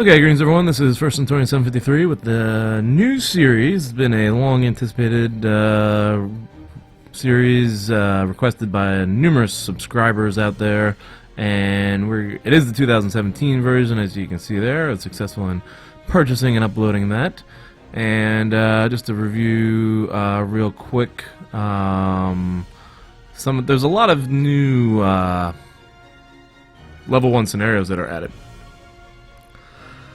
Okay, greetings everyone, this is First Centurion 753 with the new series. It's been a long anticipated series requested by numerous subscribers out there, and it is the 2017 version, as you can see there. I was successful in purchasing and uploading that. And just to review real quick, there's a lot of new level 1 scenarios that are added.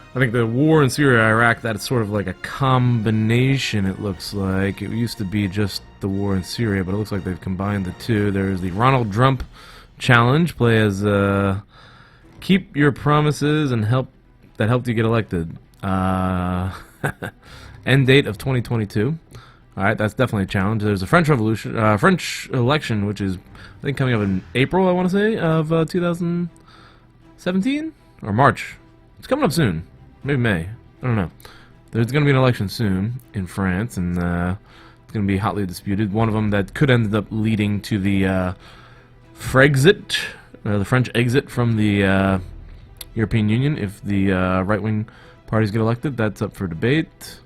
I think the war in Syria, Iraq, that's sort of like a combination, it looks like. It used to be just the war in Syria, but it looks like they've combined the two. There's the Ronald Trump challenge. Play as keep your promises and that helped you get elected. End date of 2022. Alright, that's definitely a challenge. There's a French election, which is, I think, coming up in April, I want to say, of 2017? Or March. It's coming up soon. Maybe May. I don't know. There's going to be an election soon in France, and it's going to be hotly disputed. One of them that could end up leading to the Frexit, the French exit from the European Union if the right-wing parties get elected. That's up for debate.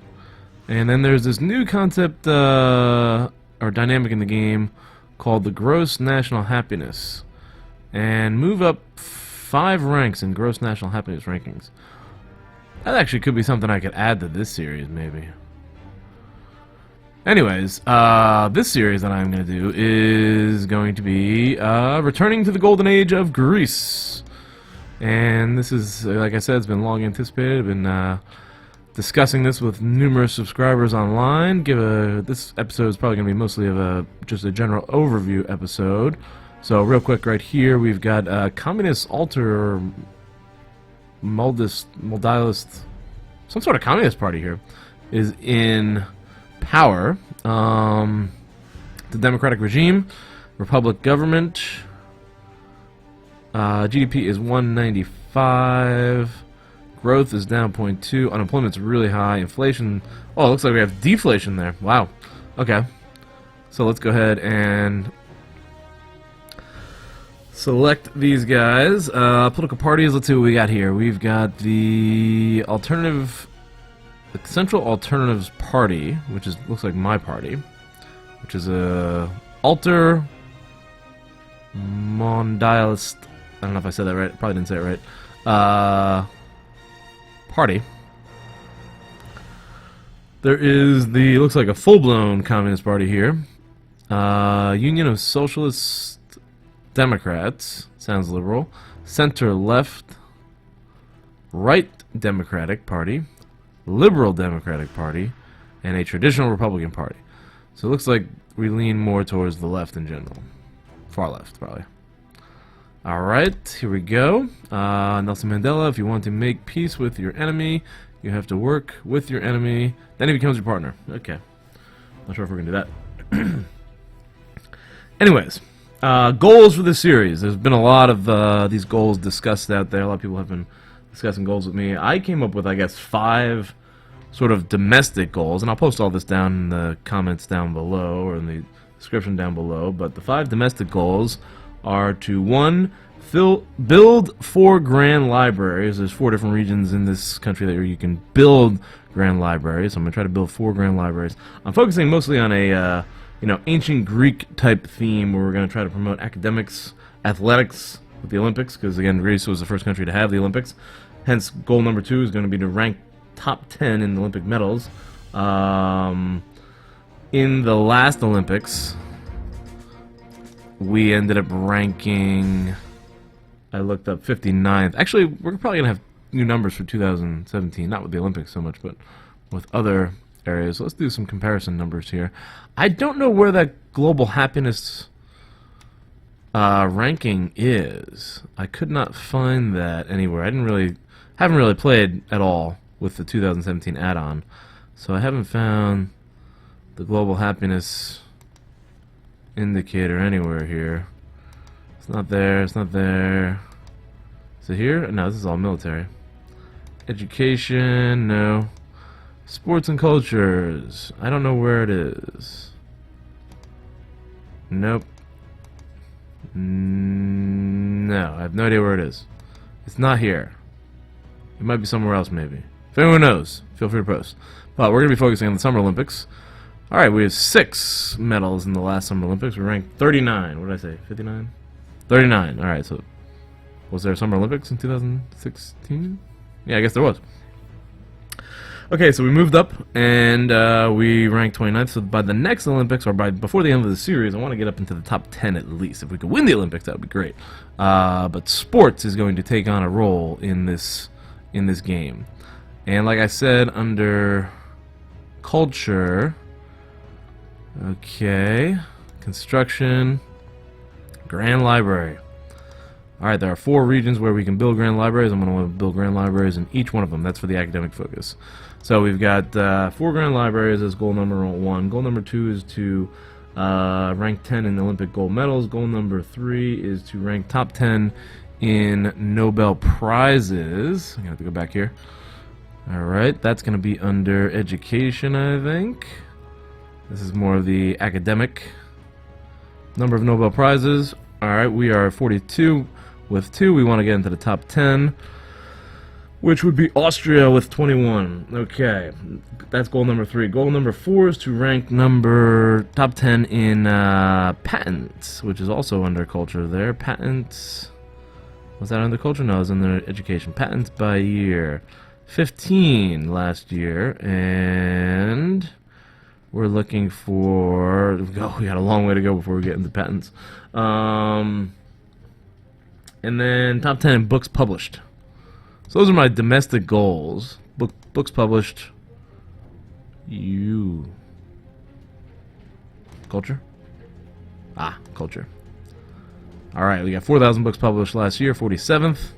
And then there's this new concept or dynamic in the game called the gross national happiness. And move up 5 ranks in gross national happiness rankings. That actually could be something I could add to this series, maybe. Anyways, this series that I'm going to do is going to be returning to the golden age of Greece. And this is, like I said, it's been long anticipated. I've been discussing this with numerous subscribers online. This episode is probably going to be mostly of just a general overview episode. So real quick, right here we've got communist alter Moldalist, some sort of communist party here is in power. The democratic regime, republic government. GDP is 195. Growth is down 0.2. Unemployment's really high. Inflation. Oh, it looks like we have deflation there. Wow. Okay. So let's go ahead and select these guys. Political parties. Let's see what we got here. We've got the Central Alternatives Party, which looks like my party, which is a alter mondialist. I don't know if I said that right. Probably didn't say it right. Party. There is looks like a full-blown communist party here. Union of Socialist Democrats, sounds liberal. Center left, right Democratic Party, liberal Democratic Party, and a traditional Republican Party. So it looks like we lean more towards the left in general. Far left, probably. Alright, here we go. Nelson Mandela, if you want to make peace with your enemy, you have to work with your enemy. Then he becomes your partner. Okay. Not sure if we're going to do that. Anyways. Goals for this series. There's been a lot of these goals discussed out there. A lot of people have been discussing goals with me. I came up with, I guess, 5 sort of domestic goals, and I'll post all this down in the comments down below, or in the description down below. But the 5 domestic goals are to, 1, build 4 grand libraries. There's 4 different regions in this country that you can build grand libraries. So I'm going to try to build 4 grand libraries. I'm focusing mostly on a ancient Greek type theme where we're going to try to promote academics, athletics with the Olympics, because again, Greece was the first country to have the Olympics. Hence, goal number 2 is going to be to rank top 10 in Olympic medals. In the last Olympics, we ended up ranking, I looked up 59th. Actually, we're probably going to have new numbers for 2017, not with the Olympics so much, but with other areas. So let's do some comparison numbers here. I don't know where that global happiness ranking is. I could not find that anywhere. Haven't really played at all with the 2017 add-on, so I haven't found the global happiness indicator anywhere here. It's not there. It's not there. Is it here? No, this is all military. Education, no. Sports and cultures. I don't know where it is. Nope. No, I have no idea where it is. It's not here. It might be somewhere else, maybe. If anyone knows, feel free to post. But we're going to be focusing on the Summer Olympics. Alright, we have 6 medals in the last Summer Olympics. We're ranked 39. What did I say? 59? 39. Alright, so was there a Summer Olympics in 2016? Yeah, I guess there was. Okay, so we moved up, and we ranked 29th. So by the next Olympics, or before the end of the series, I want to get up into the top 10 at least. If we could win the Olympics, that would be great. But sports is going to take on a role in this game. And like I said, under culture, okay, construction, grand library. Alright, there are 4 regions where we can build grand libraries. I'm going to want to build grand libraries in each one of them. That's for the academic focus. So we've got 4 grand libraries as goal number 1. Goal number 2 is to rank 10 in Olympic gold medals. Goal number 3 is to rank top 10 in Nobel Prizes. I'm going to have to go back here. Alright, that's going to be under education, I think. This is more of the academic. Number of Nobel Prizes. Alright, we are 42. With 2, we want to get into the top 10, which would be Austria with 21. Okay, that's goal number 3. Goal number 4 is to rank top 10 in patents, which is also under culture there. Patents, was that under culture? No, it was under education. Patents by year. 15 last year, and we're looking for, we got a long way to go before we get into patents. And then top 10 in books published. So those are my domestic goals. Books published. Culture? Culture. Alright, we got 4,000 books published last year, 47th.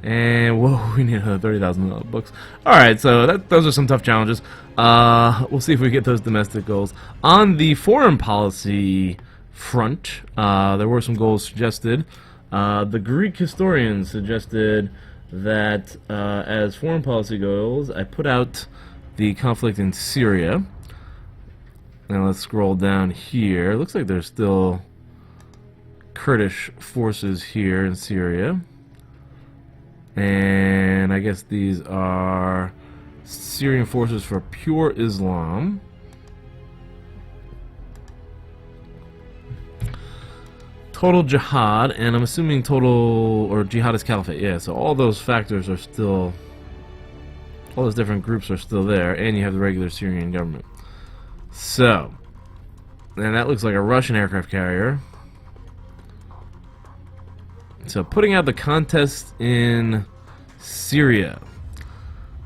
And, whoa, we need another 30,000 books. Alright, so those are some tough challenges. We'll see if we get those domestic goals. On the foreign policy front, there were some goals suggested. The Greek historians suggested that as foreign policy goals, I put out the conflict in Syria. Now let's scroll down here. Looks like there's still Kurdish forces here in Syria. And I guess these are Syrian forces for pure Islam. Total jihad, and I'm assuming total, or jihadist caliphate, yeah, so all those factors are still, all those different groups are still there, and you have the regular Syrian government. So, and that looks like a Russian aircraft carrier. So, putting out the contest in Syria.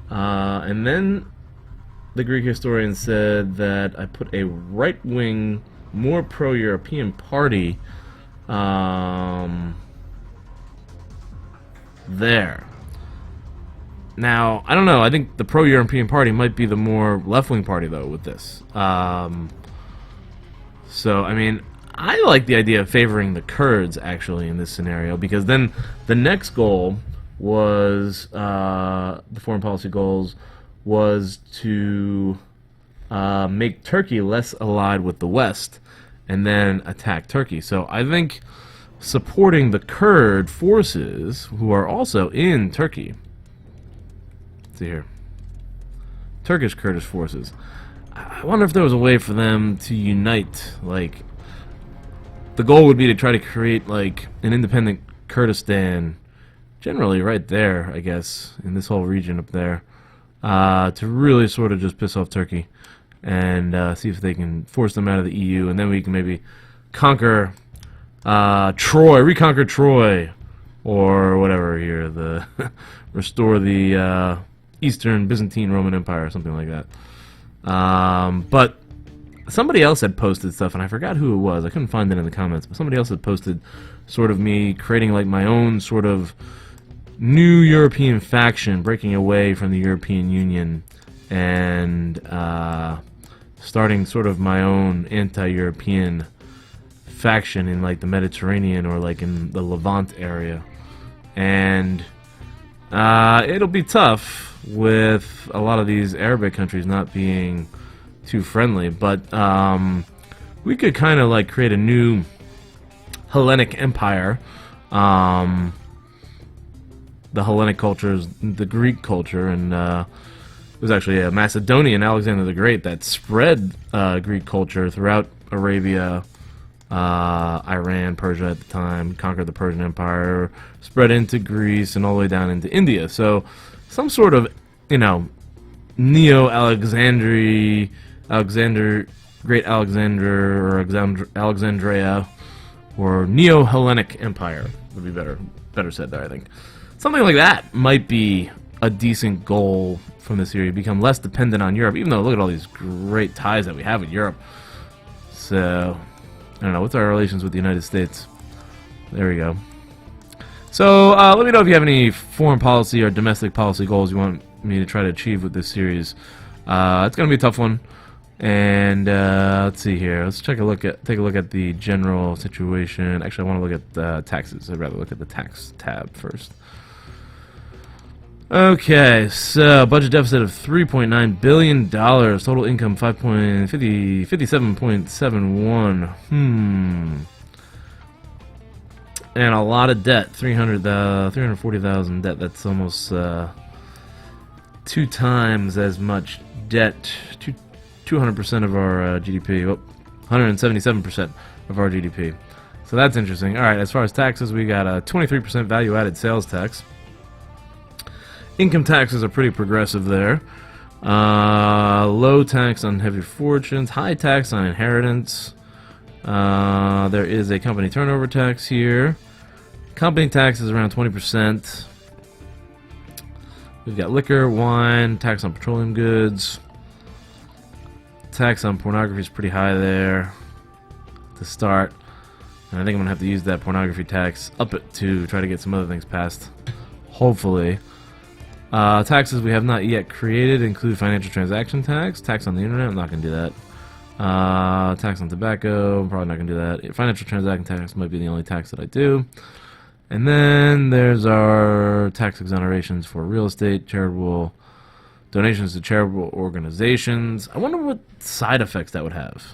And then the Greek historian said that I put a right-wing, more pro-European party there. Now, I don't know. I think the pro-European party might be the more left-wing party, though, with this. So, I mean, I like the idea of favoring the Kurds, actually, in this scenario, because then the next goal was, the foreign policy goals, was to make Turkey less allied with the West, and then attack Turkey. So I think supporting the Kurd forces, who are also in Turkey, let's see here, Turkish Kurdish forces, I wonder if there was a way for them to unite. Like, the goal would be to try to create like an independent Kurdistan, generally right there, I guess, in this whole region up there, to really sort of just piss off Turkey and see if they can force them out of the EU, and then we can maybe conquer Troy, reconquer Troy, or whatever here, the restore the Eastern Byzantine Roman Empire or something like that. But somebody else had posted stuff, and I forgot who it was. I couldn't find it in the comments, but somebody else had posted sort of me creating like my own sort of new European faction, breaking away from the European Union and starting sort of my own anti-European faction in like the Mediterranean or like in the Levant area. And it'll be tough with a lot of these Arabic countries not being too friendly, but we could kind of like create a new Hellenic empire, the Hellenic cultures, the Greek culture, and it was actually a Macedonian Alexander the Great that spread Greek culture throughout Arabia, Iran, Persia at the time, conquered the Persian Empire, spread into Greece, and all the way down into India. So some sort of, Neo-Alexandria, Great Alexander, or Alexandria, or Neo-Hellenic Empire would be better said there, I think. Something like that might be a decent goal from this series. Become less dependent on Europe, even though look at all these great ties that we have with Europe. So, I don't know, what's our relations with the United States? There we go. So, let me know if you have any foreign policy or domestic policy goals you want me to try to achieve with this series. It's going to be a tough one. And let's see here. Let's take a look at the general situation. Actually, I want to look at taxes. I'd rather look at the tax tab first. Okay, so budget deficit of $3.9 billion. Total income 57.71. And a lot of debt. 340,000 debt. That's almost 2 times as much debt. 200% of our GDP. Oh, 177% of our GDP. So that's interesting. All right, as far as taxes, we got a 23% value-added sales tax. Income taxes are pretty progressive there. Low tax on heavy fortunes, high tax on inheritance. There is a company turnover tax here. Company tax is around 20%. We've got liquor, wine, tax on petroleum goods. Tax on pornography is pretty high there to start. And I think I'm going to have to use that pornography tax up it to try to get some other things passed. Hopefully. Taxes we have not yet created include financial transaction tax, tax on the internet, I'm not going to do that. Tax on tobacco, I'm probably not going to do that. Financial transaction tax might be the only tax that I do. And then there's our tax exonerations for real estate, charitable donations to charitable organizations. I wonder what side effects that would have.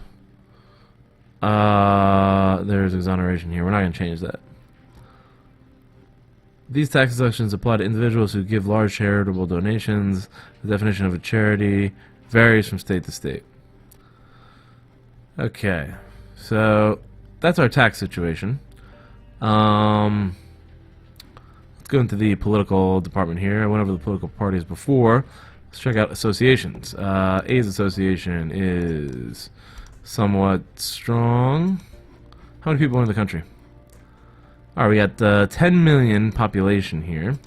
There's exoneration here. We're not going to change that. These tax deductions apply to individuals who give large charitable donations. The definition of a charity varies from state to state. Okay, so that's our tax situation. Let's go into the political department here. I went over the political parties before. Let's check out associations. A's association is somewhat strong. How many people are in the country? Alright, we got 10 million population here.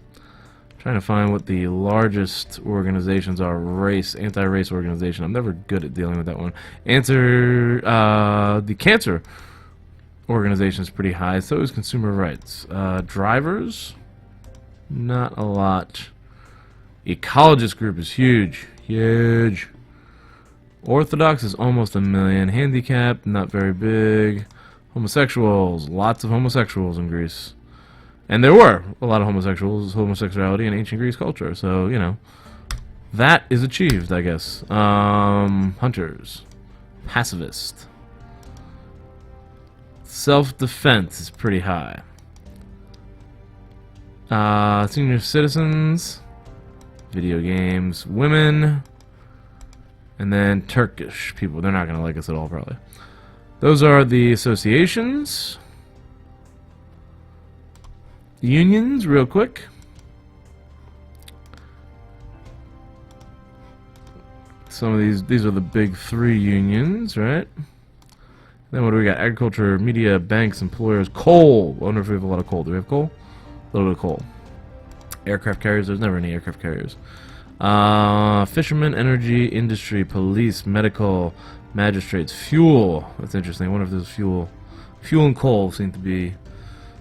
Trying to find what the largest organizations are. Anti-race organization. I'm never good at dealing with that one. The cancer organization is pretty high. So is consumer rights. Drivers, not a lot. Ecologist group is huge. Huge. Orthodox is almost 1 million. Handicap, not very big. Homosexuals, lots of homosexuals in Greece. And there were a lot of homosexuality in ancient Greece culture. So, that is achieved, I guess. Hunters. Pacifist. Self-defense is pretty high. Senior citizens. Video games. Women. And then Turkish people. They're not going to like us at all, probably. Those are the associations. Unions, real quick. Some of these are the big 3 unions, right? Then what do we got? Agriculture, media, banks, employers, coal. I wonder if we have a lot of coal. Do we have coal? A little bit of coal. Aircraft carriers, there's never any aircraft carriers. Fishermen, energy, industry, police, medical, magistrates, fuel. That's interesting. I wonder if there's fuel. Fuel and coal seem to be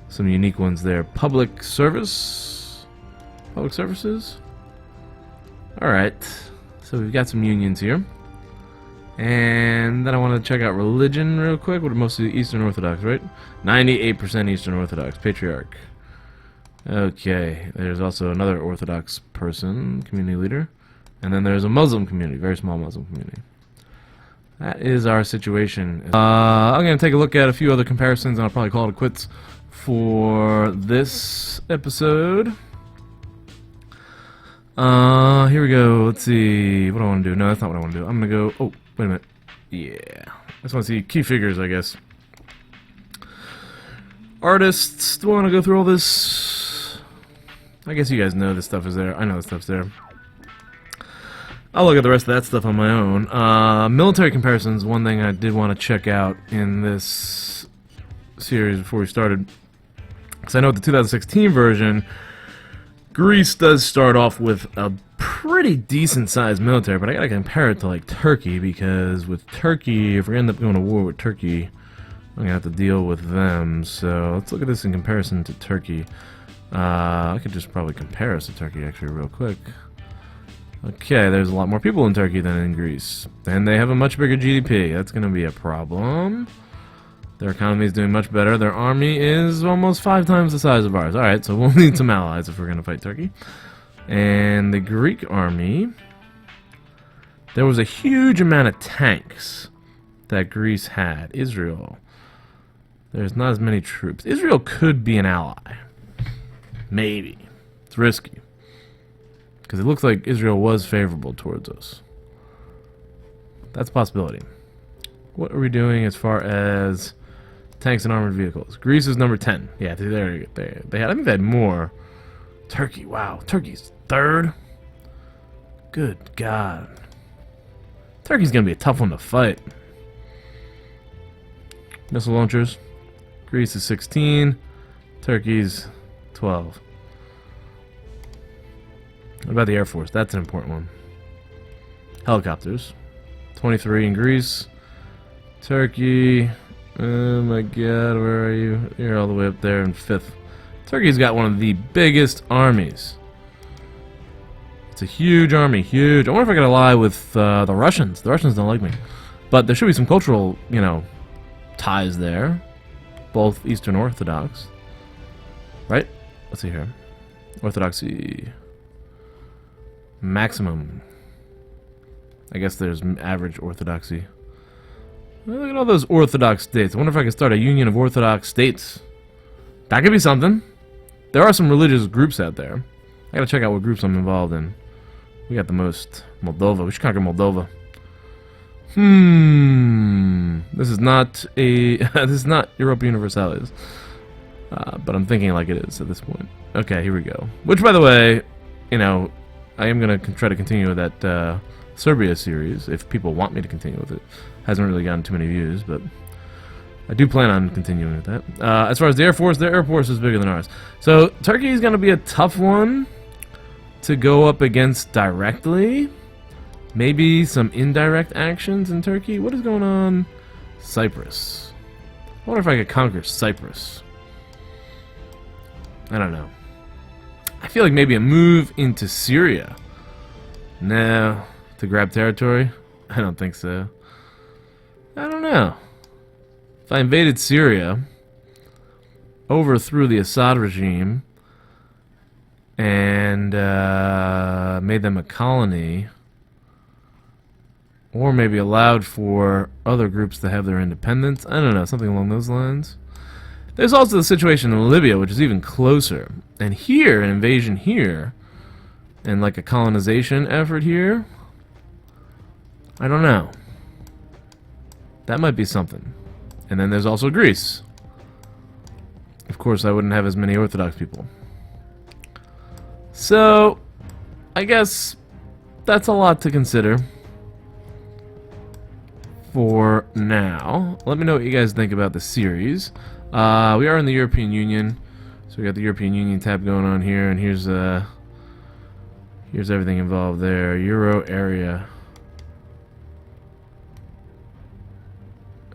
some unique ones there. Public service. Public services. Alright. So we've got some unions here. And then I want to check out religion real quick. What are mostly Eastern Orthodox, right? 98% Eastern Orthodox. Patriarch. Okay. There's also another Orthodox person, community leader. And then there's a Muslim community. Very small Muslim community. That is our situation. I'm going to take a look at a few other comparisons, and I'll probably call it quits for this episode. Here we go. Let's see. What do I want to do? No, that's not what I want to do. I'm gonna go. Oh, wait a minute. Yeah. I just want to see key figures, I guess. Artists. Do I want to go through all this? I guess you guys know this stuff is there. I know this stuff's there. I'll look at the rest of that stuff on my own. Military comparisons, one thing I did want to check out in this series before we started. Because I know the 2016 version, Greece does start off with a pretty decent-sized military, but I gotta compare it to, like, Turkey, because with Turkey, if we end up going to war with Turkey, I'm gonna have to deal with them. So let's look at this in comparison to Turkey. I could just probably compare us to Turkey, actually, real quick. Okay, there's a lot more people in Turkey than in Greece. And they have a much bigger GDP. That's going to be a problem. Their economy is doing much better. Their army is almost 5 times the size of ours. Alright, so we'll need some allies if we're going to fight Turkey. And the Greek army... There was a huge amount of tanks that Greece had. Israel. There's not as many troops. Israel could be an ally. Maybe. It's risky. Because it looks like Israel was favorable towards us. That's a possibility. What are we doing as far as tanks and armored vehicles? Greece is number 10. Yeah, there. They had. I think they had more. Turkey. Wow, Turkey's 3rd. Good God. Turkey's gonna be a tough one to fight. Missile launchers. Greece is 16. Turkey's 12. What about the Air Force? That's an important one. Helicopters. 23 in Greece. Turkey. Oh my god, where are you? You're all the way up there in 5th. Turkey's got one of the biggest armies. It's a huge army, huge. I wonder if I could ally with the Russians. The Russians don't like me. But there should be some cultural, you know, ties there. Both Eastern Orthodox. Right? Let's see here. Orthodoxy. Maximum. I guess there's average orthodoxy. Well, look at all those Orthodox states. I wonder if I could start a union of Orthodox states. That could be something. There are some religious groups out there. I gotta check out what groups I'm involved in. We got the most. Moldova. We should conquer Moldova. This is not a. This is not Europa Universalis. But I'm thinking like it is at this point. Okay, here we go. Which, by the way, you know, I am going to try to continue with that Serbia series, if people want me to continue with it. Hasn't really gotten too many views, but I do plan on continuing with that. As far as the Air Force, their Air Force is bigger than ours. So Turkey is going to be a tough one to go up against directly. Maybe some indirect actions in Turkey. What is going on? Cyprus. I wonder if I could conquer Cyprus. I don't know. I feel like maybe a move into Syria. No. To grab territory? I don't think so. I don't know. If I invaded Syria, overthrew the Assad regime, and made them a colony, or maybe allowed for other groups to have their independence. I don't know, something along those lines. There's also the situation in Libya, which is even closer. And here, an invasion here, and like a colonization effort here, I don't know. That might be something. And then there's also Greece. Of course, I wouldn't have as many Orthodox people. So, I guess that's a lot to consider for now. Let me know what you guys think about the series. We are in the European Union, so we got the European Union tab going on here, and here's everything involved there. Euro area.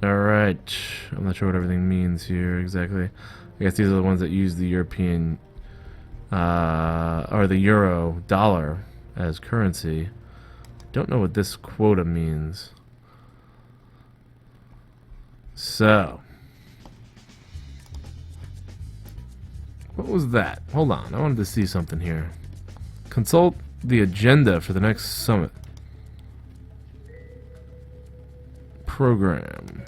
Alright, I'm not sure what everything means here exactly. I guess these are the ones that use the European, or the euro dollar as currency. Don't know what this quota means. So, what was that? Hold on, I wanted to see something here. Consult the agenda for the next summit. Program.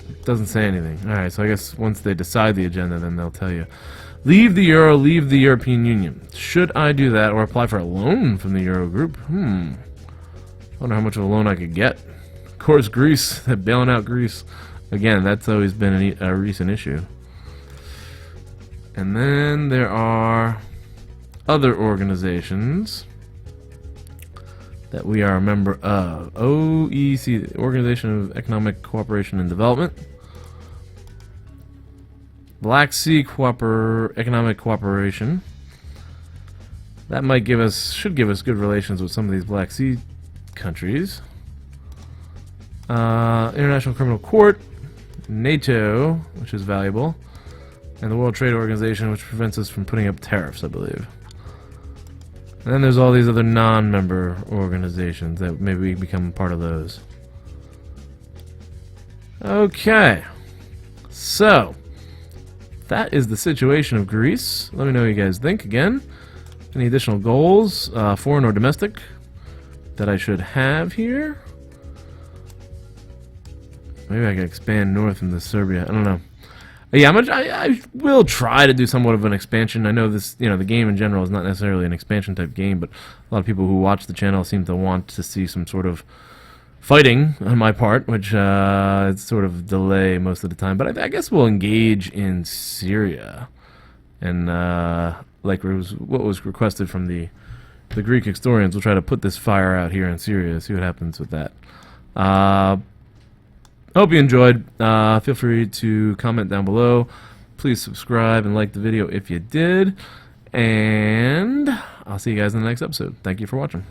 It doesn't say anything. Alright, so I guess once they decide the agenda, then they'll tell you. Leave the Euro, leave the European Union. Should I do that or apply for a loan from the Euro group? I wonder how much of a loan I could get. Of course, Greece. Bailing out Greece. Again, that's always been a recent issue. And then there are other organizations that we are a member of. OECD, Organization of Economic Cooperation and Development. Black Sea Economic Cooperation. That might should give us good relations with some of these Black Sea countries. International Criminal Court, NATO, which is valuable, and the World Trade Organization, which prevents us from putting up tariffs, I believe. And then there's all these other non-member organizations that maybe we become part of those. Okay. So, that is the situation of Greece. Let me know what you guys think again. Any additional goals, foreign or domestic, that I should have here? Maybe I can expand north into Serbia. I don't know. Yeah, I will try to do somewhat of an expansion. I know this, the game in general is not necessarily an expansion type game, but a lot of people who watch the channel seem to want to see some sort of fighting on my part, which it's sort of delay most of the time. But I guess we'll engage in Syria, and like what was requested from the Greek historians, we'll try to put this fire out here in Syria, see what happens with that. Hope you enjoyed. Feel free to comment down below. Please subscribe and like the video if you did. And I'll see you guys in the next episode. Thank you for watching.